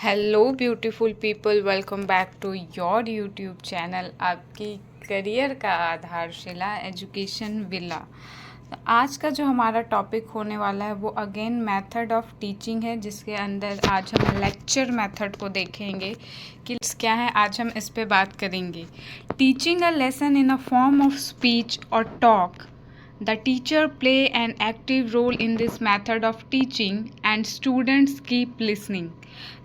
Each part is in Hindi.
Hello beautiful people, welcome back to your YouTube channel, आपकी करियर का आधारशिला एजुकेशन विला। तो आज का जो हमारा टॉपिक होने वाला है वो अगेन मेथड ऑफ टीचिंग है, जिसके अंदर आज हम लेक्चर मेथड को देखेंगे कि क्या है। आज हम इस पे बात करेंगे। Teaching a lesson in a form of speech और talk, the teacher play an active role in this method of teaching and students keep listening।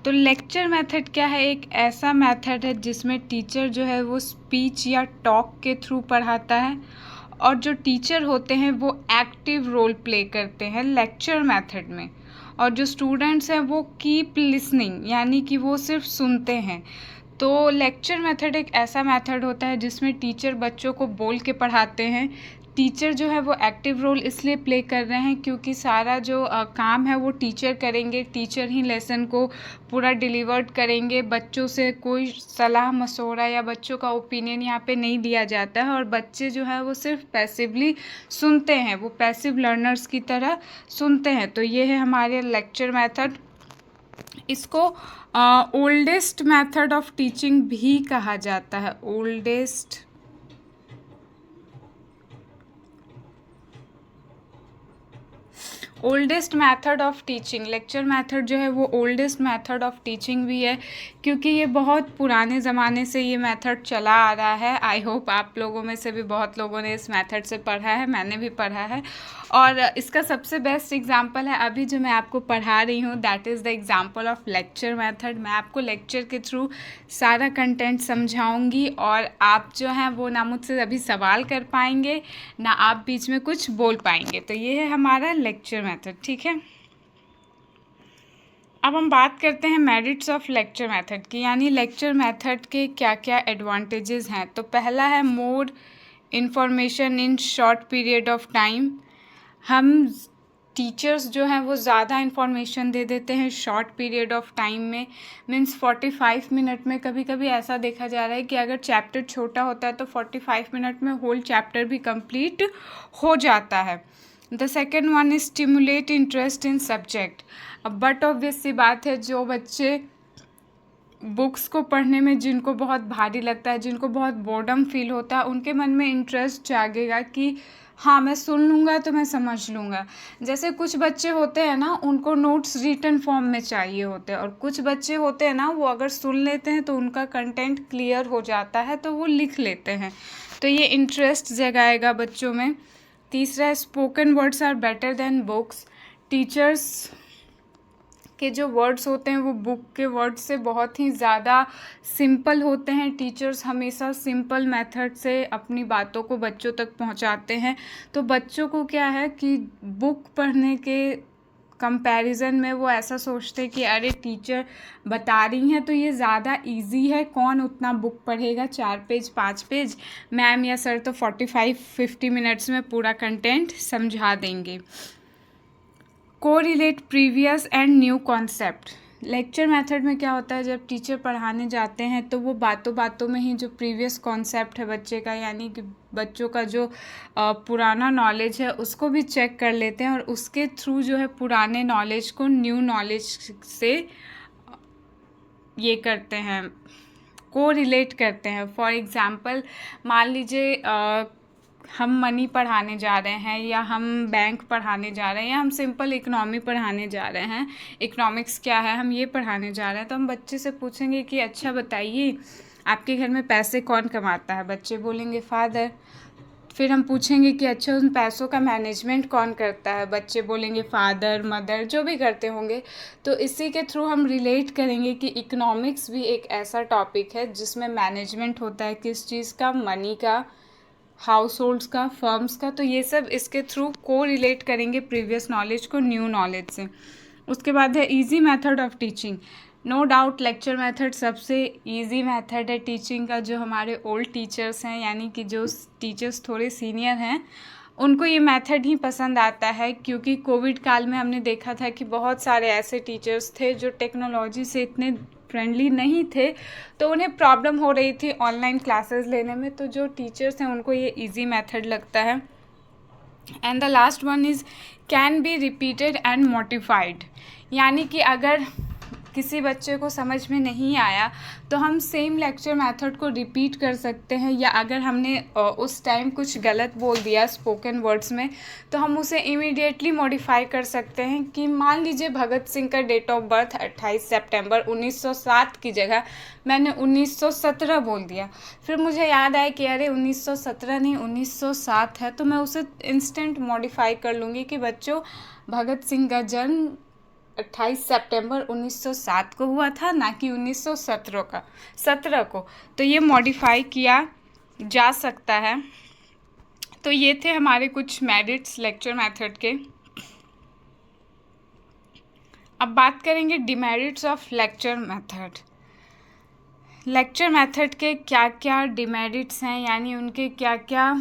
तो लेक्चर मेथड क्या है? एक ऐसा मेथड है जिसमें टीचर जो है वो स्पीच या टॉक के थ्रू पढ़ाता है और जो टीचर होते हैं वो एक्टिव रोल प्ले करते हैं लेक्चर मेथड में, और जो स्टूडेंट्स हैं वो कीप लिसनिंग, यानी कि वो सिर्फ सुनते हैं। तो लेक्चर मेथड एक ऐसा मेथड होता है जिसमें टीचर बच्चों को बोल के पढ़ाते हैं। टीचर जो है वो एक्टिव रोल इसलिए प्ले कर रहे हैं क्योंकि सारा जो काम है वो टीचर करेंगे। टीचर ही लेसन को पूरा डिलीवर्ड करेंगे। बच्चों से कोई सलाह मशवरा या बच्चों का ओपिनियन यहाँ पे नहीं दिया जाता है, और बच्चे जो है वो सिर्फ पैसिवली सुनते हैं, वो पैसिव लर्नर्स की तरह सुनते हैं। तो ये है हमारे लेक्चर मेथड। इसको ओल्डेस्ट मेथड ऑफ टीचिंग भी कहा जाता है। Oldest method of teaching, lecture method जो है वो ओल्डेस्ट मेथड ऑफ टीचिंग भी है क्योंकि ये बहुत पुराने ज़माने से ये मेथड चला आ रहा है। आई होप आप लोगों में से भी बहुत लोगों ने इस मेथड से पढ़ा है, मैंने भी पढ़ा है। और इसका सबसे बेस्ट एग्जांपल है अभी जो मैं आपको पढ़ा रही हूँ, that is the example of lecture method. मैं आपको लेक्चर के थ्रू सारा कंटेंट समझाऊंगी और आप जो हैं वो ना मुझसे अभी सवाल कर पाएंगे ना आप बीच में कुछ बोल पाएंगे। तो ये है हमारा लेक्चर मेथड, ठीक है। अब हम बात करते हैं मेरिट्स ऑफ लेक्चर मेथड की, यानी लेक्चर मेथड के क्या क्या एडवांटेजेस हैं। तो पहला है more information in short period of time. हम टीचर्स जो हैं वो ज़्यादा इन्फॉर्मेशन दे देते हैं शॉर्ट पीरियड ऑफ टाइम में, मीन्स 45 मिनट में। कभी कभी ऐसा देखा जा रहा है कि अगर चैप्टर छोटा होता है तो 45 मिनट में होल चैप्टर भी कंप्लीट हो जाता है। The second one is stimulate interest in subject. अब बट ऑब्वियस सी बात है, जो बच्चे बुक्स को पढ़ने में जिनको बहुत भारी लगता है, जिनको बहुत बोर्डम फील होता है, उनके मन में इंटरेस्ट जागेगा कि हाँ मैं सुन लूँगा तो मैं समझ लूँगा। जैसे कुछ बच्चे होते हैं ना, उनको नोट्स रिटन फॉर्म में चाहिए होते हैं, और कुछ बच्चे होते हैं ना वो अगर सुन लेते हैं तो उनका कंटेंट क्लियर हो जाता है तो वो लिख लेते हैं। तो ये इंटरेस्ट जगाएगा बच्चों में। तीसरा है spoken words are better than books. Teachers के जो वर्ड्स होते हैं वो बुक के वर्ड्स से बहुत ही ज़्यादा सिंपल होते हैं। टीचर्स हमेशा सिंपल मेथड से अपनी बातों को बच्चों तक पहुंचाते हैं। तो बच्चों को क्या है कि बुक पढ़ने के कंपैरिजन में वो ऐसा सोचते हैं कि अरे टीचर बता रही हैं तो ये ज़्यादा इजी है, कौन उतना बुक पढ़ेगा, 4 पेज 5 पेज, मैम या सर तो 45-50 मिनट्स में पूरा कंटेंट समझा देंगे। Correlate previous and new concept. Lecture method में क्या होता है, जब टीचर पढ़ाने जाते हैं तो वो बातों बातों में ही जो प्रीवियस कॉन्सेप्ट है बच्चे का, यानी कि बच्चों का जो पुराना नॉलेज है उसको भी चेक कर लेते हैं, और उसके थ्रू जो है पुराने नॉलेज को न्यू नॉलेज से ये करते हैं, कोरिलेट करते हैं। फॉर एग्ज़ाम्पल मान लीजिए हम मनी पढ़ाने जा रहे हैं, या हम बैंक पढ़ाने जा रहे हैं, या हम सिंपल इकोनॉमी पढ़ाने जा रहे हैं, इकोनॉमिक्स क्या है हम ये पढ़ाने जा रहे हैं। तो हम बच्चे से पूछेंगे कि अच्छा बताइए आपके घर में पैसे कौन कमाता है। बच्चे बोलेंगे फादर। फिर हम पूछेंगे कि अच्छा उन पैसों का मैनेजमेंट कौन करता है। बच्चे बोलेंगे फादर, मदर, जो भी करते होंगे। तो इसी के थ्रू हम रिलेट करेंगे कि इकोनॉमिक्स भी एक ऐसा टॉपिक है जिसमें मैनेजमेंट होता है, किस चीज़ का, मनी का, हाउस होल्ड्स का, फर्म्स का। तो ये सब इसके थ्रू को रिलेट करेंगे प्रीवियस नॉलेज को न्यू नॉलेज से। उसके बाद है easy method of teaching. No doubt lecture method सबसे इजी मेथड है टीचिंग का। जो हमारे ओल्ड टीचर्स हैं, यानी कि जो टीचर्स थोड़े सीनियर हैं, उनको ये मेथड ही पसंद आता है, क्योंकि कोविड काल में हमने देखा था कि बहुत सारे ऐसे टीचर्स थे जो टेक्नोलॉजी से इतने फ्रेंडली नहीं थे, तो उन्हें प्रॉब्लम हो रही थी ऑनलाइन क्लासेस लेने में। तो जो टीचर्स हैं उनको ये इजी मेथड लगता है। And the last one is can be repeated and modified, यानी कि अगर किसी बच्चे को समझ में नहीं आया तो हम सेम लेक्चर मेथड को रिपीट कर सकते हैं, या अगर हमने उस टाइम कुछ गलत बोल दिया स्पोकन वर्ड्स में तो हम उसे इमीडिएटली मॉडिफाई कर सकते हैं कि मान लीजिए भगत सिंह का डेट ऑफ बर्थ 28 सितंबर 1907 की जगह मैंने 1917 बोल दिया। फिर मुझे याद आया कि अरे 1917 नहीं 1907 है, तो मैं उसे इंस्टेंट मॉडिफाई कर लूँगी कि बच्चों भगत सिंह का जन्म 28 सितंबर 1907 को हुआ था, ना कि 1917 को। तो ये मॉडिफाई किया जा सकता है। तो ये थे हमारे कुछ मेरिट्स लेक्चर मेथड के। अब बात करेंगे demerits of lecture method. Lecture method के क्या क्या डिमेरिट्स हैं, यानी उनके क्या क्या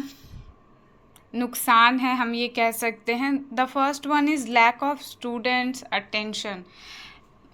नुकसान है, हम ये कह सकते हैं। The first one is lack of students attention.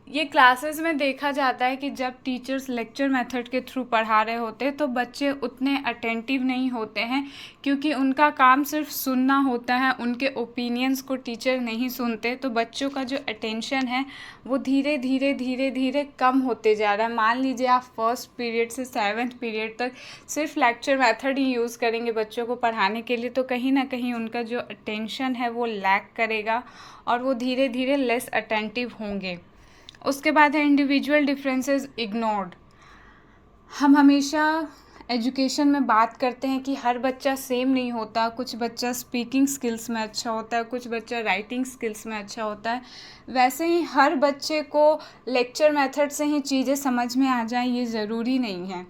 ये क्लासेस में देखा जाता है कि जब टीचर्स लेक्चर मेथड के थ्रू पढ़ा रहे होते हैं तो बच्चे उतने अटेंटिव नहीं होते हैं, क्योंकि उनका काम सिर्फ सुनना होता है, उनके ओपिनियंस को टीचर नहीं सुनते। तो बच्चों का जो अटेंशन है वो धीरे धीरे कम होते जा रहा है। मान लीजिए आप फर्स्ट पीरियड से 7th पीरियड तक सिर्फ लेक्चर मेथड ही यूज़ करेंगे बच्चों को पढ़ाने के लिए, तो कहीं ना कहीं उनका जो अटेंशन है वो लैक करेगा और वो धीरे धीरे लेस अटेंटिव होंगे। उसके बाद है इंडिविजुअल डिफरेंसेस इग्नोर्ड। हम हमेशा एजुकेशन में बात करते हैं कि हर बच्चा सेम नहीं होता, कुछ बच्चा स्पीकिंग स्किल्स में अच्छा होता है, कुछ बच्चा राइटिंग स्किल्स में अच्छा होता है। वैसे ही हर बच्चे को लेक्चर मेथड से ही चीज़ें समझ में आ जाएं ये ज़रूरी नहीं है।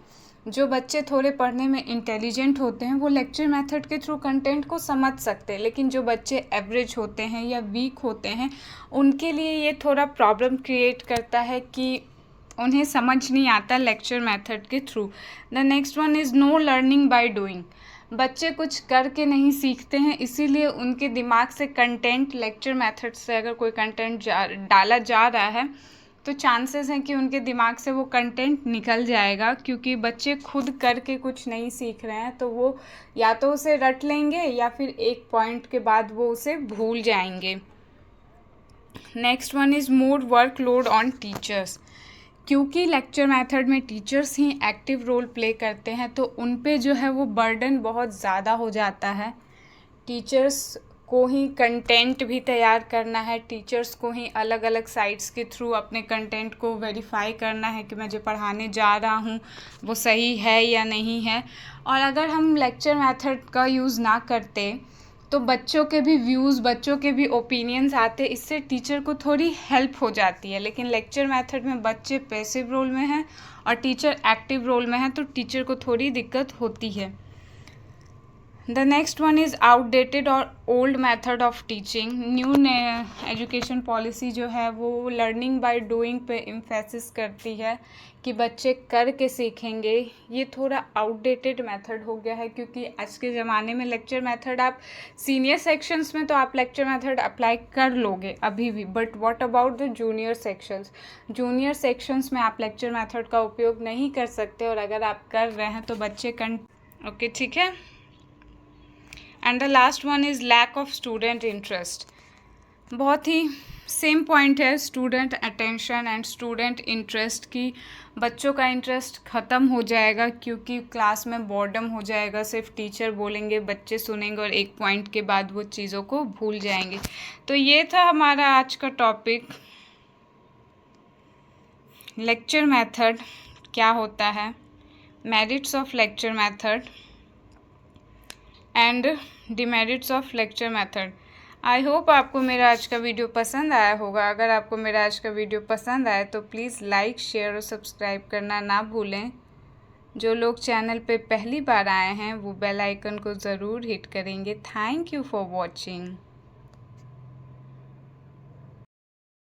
जो बच्चे थोड़े पढ़ने में इंटेलिजेंट होते हैं वो लेक्चर मेथड के थ्रू कंटेंट को समझ सकते हैं, लेकिन जो बच्चे एवरेज होते हैं या वीक होते हैं उनके लिए ये थोड़ा प्रॉब्लम क्रिएट करता है कि उन्हें समझ नहीं आता लेक्चर मेथड के through. The next one is know learning by doing. बच्चे कुछ करके नहीं सीखते हैं, इसीलिए उनके दिमाग से कंटेंट लेक्चर मेथड से अगर कोई कंटेंट डाला जा रहा है तो चांसेस हैं कि उनके दिमाग से वो कंटेंट निकल जाएगा, क्योंकि बच्चे खुद करके कुछ नहीं सीख रहे हैं। तो वो या तो उसे रट लेंगे या फिर एक पॉइंट के बाद वो उसे भूल जाएंगे। Next one is more workload on teachers. क्योंकि लेक्चर मेथड में टीचर्स ही एक्टिव रोल प्ले करते हैं तो उन पे जो है वो बर्डन बहुत ज़्यादा हो जाता है। टीचर्स को ही कंटेंट भी तैयार करना है, टीचर्स को ही अलग अलग साइट्स के थ्रू अपने कंटेंट को वेरीफाई करना है कि मैं जो पढ़ाने जा रहा हूँ वो सही है या नहीं है। और अगर हम लेक्चर मेथड का यूज़ ना करते तो बच्चों के भी व्यूज़, बच्चों के भी ओपिनियंस आते, इससे टीचर को थोड़ी हेल्प हो जाती है। लेकिन लेक्चर मेथड में बच्चे पैसिव रोल में हैं और टीचर एक्टिव रोल में है, तो टीचर को थोड़ी दिक्कत होती है। The next one is outdated और old method of teaching. New education policy जो है वो लर्निंग बाय डूइंग पे एम्फेसिस करती है कि बच्चे करके सीखेंगे। ये थोड़ा आउटडेटेड मेथड हो गया है, क्योंकि आज के ज़माने में लेक्चर मेथड आप सीनियर सेक्शंस में तो आप लेक्चर मेथड अप्लाई कर लोगे अभी भी, but what about the junior sections. Junior sections में आप लेक्चर मेथड का उपयोग नहीं कर सकते, और अगर आप कर रहे हैं तो बच्चे ओके ठीक है। And the last one is lack of student interest. बहुत ही सेम पॉइंट है, student attention and student interest की। बच्चों का इंटरेस्ट ख़त्म हो जाएगा क्योंकि क्लास में बोर्डम हो जाएगा, सिर्फ टीचर बोलेंगे बच्चे सुनेंगे और एक पॉइंट के बाद वो चीज़ों को भूल जाएंगे। तो ये था हमारा आज का टॉपिक, लेक्चर मेथड क्या होता है, merits of lecture method and demerits of lecture method. I hope आपको मेरा आज का वीडियो पसंद आया होगा। अगर आपको मेरा आज का वीडियो पसंद आए तो प्लीज़ लाइक, शेयर और सब्सक्राइब करना ना भूलें। जो लोग चैनल पे पहली बार आए हैं वो बेल आइकन को ज़रूर हिट करेंगे। Thank you for watching.